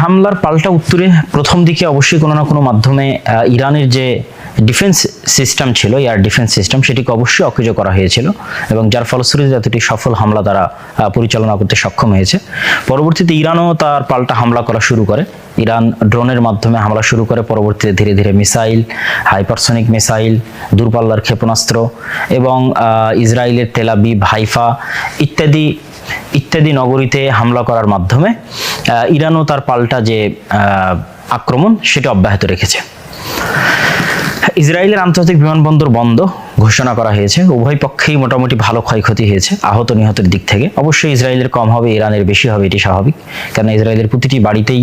হামলার পাল্টা উত্তরে প্রথম দিকে অবশ্যই কোনো না কোনো মাধ্যমে ইরানের যে ডিফেন্স সিস্টেম ছিল, এয়ার ডিফেন্স সিস্টেম, সেটিকে অবশ্যই অকেজো করা হয়েছিল এবং যার ফলশ্রুতিতে এতটি সফল হামলা তারা পরিচালনা করতে সক্ষম হয়েছে। পরবর্তীতে ইরানও তার পাল্টা হামলা করা শুরু করে। ইরান ড্রোনের মাধ্যমে হামলা শুরু করে, পরবর্তীতে ধীরে ধীরে মিসাইল, হাইপারসনিক মিসাইল, দূরপাল্লার ক্ষেপণাস্ত্র এবং ইসরায়েলের তেল আবিব, হাইফা ইত্যাদি নগরীতে হামলা করার মাধ্যমে ইরানও তার পাল্টা যে আক্রমণ সেটা অব্যাহত রেখেছে। ইসরায়েলের আন্তর্জাতিক বিমানবন্দর বন্ধ ঘোষণা করা হয়েছে। উভয় পক্ষেই মোটামুটি ভালো ক্ষয়ক্ষতি হয়েছে আহত নিহতের দিক থেকে। অবশ্যই ইসরায়েলের কম হবে, ইরানের বেশি হবে, এটি স্বাভাবিক, কারণ ইসরায়েলের প্রতিটি বাড়িতেই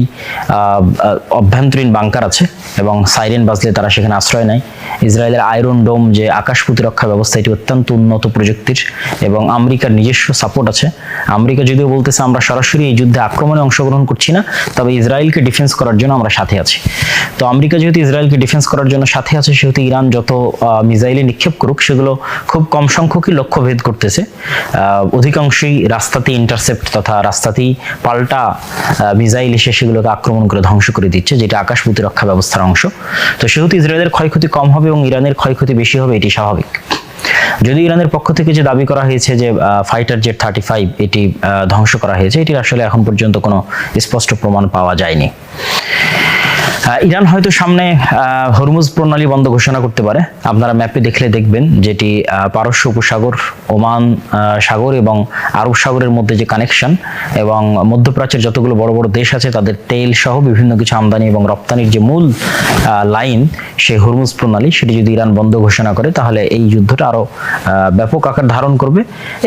অভ্যন্তরীণ বাংকার আছে এবং সাইরেন বাজলে তারা সেখানে আশ্রয় নেয়। ইসরায়েলের আয়রন ডোম যে আকাশ প্রতিরক্ষা ব্যবস্থা, এটি অত্যন্ত উন্নত প্রযুক্তির এবং আমেরিকার নিজস্ব সাপোর্ট আছে। আমেরিকা যদিও বলতেছে আমরা সরাসরি এই যুদ্ধে আক্রমণে অংশগ্রহণ করছি না, তবে ইসরায়েলকে ডিফেন্স করার জন্য আমরা সাথে আছি। তো আমেরিকা যেহেতু ইসরায়েলকে ডিফেন্স করার জন্য সাথে আছে, সেহেতু ইরান যত মিসাইলে নিক্ষেপ করুক সেগুলো খুব কম সংখ্যকই লক্ষ্য ভেদ করতেছে। অধিকাংশই রাস্তাতেই ইন্টারসেপ্ট তথা রাস্তাতেই পাল্টা মিসাইল এসে সেগুলোকে আক্রমণ করে ধ্বংস করে দিচ্ছে, যেটা আকাশ প্রতিরক্ষা ব্যবস্থার অংশ। তো সেহেতু ইসরায়েলের ক্ষয়ক্ষতি কম হবে এবং ইরানের ক্ষয়ক্ষতি বেশি হবে, এটি স্বাভাবিক। যদি ইরানের পক্ষ থেকে যে দাবি করা হয়েছে যে ফাইটার জেট 35 এটি ধ্বংস করা হয়েছে, এটির আসলে এখন পর্যন্ত কোনো স্পষ্ট প্রমাণ পাওয়া যায়নি। ইরান হয়তো সামনে হরমুজ প্রণালী বন্ধ ঘোষণা করতে পারে। আপনারা ম্যাপে দেখলে দেখবেন যেটি পারস্য উপসাগর, ওমান সাগর এবং আরব সাগরের মধ্যে যে কানেকশন এবং মধ্যপ্রাচ্যের যতগুলো বড় বড় দেশ আছে তাদের তেল সহ বিভিন্ন কিছু আমদানি এবং রপ্তানির যে মূল লাইন, সেই হরমুজ প্রণালী, সেটি যদি ইরান বন্ধ ঘোষণা করে তাহলে এই যুদ্ধটা আরো ব্যাপক আকার ধারণ করবে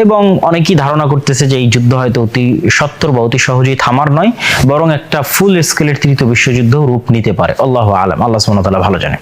এবং অনেকেই ধারণা করতেছে যে এই যুদ্ধ হয়তো অতি সত্বর বা অতি সহজেই থামার নয়, বরং একটা ফুল স্কেলের তৃতীয় বিশ্বযুদ্ধ রূপ নিতে পারে। আল্লাহু আলাম, আল্লাহ সুবহানাহু ওয়া তাআলা ভালো জানে।